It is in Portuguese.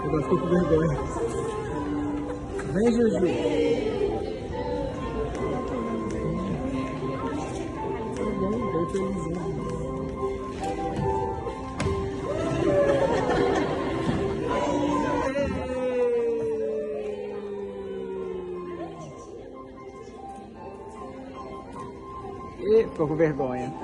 Agora ficou com vergonha. Vem, Juju. Tá bom, tô felizinho. E ficou com vergonha.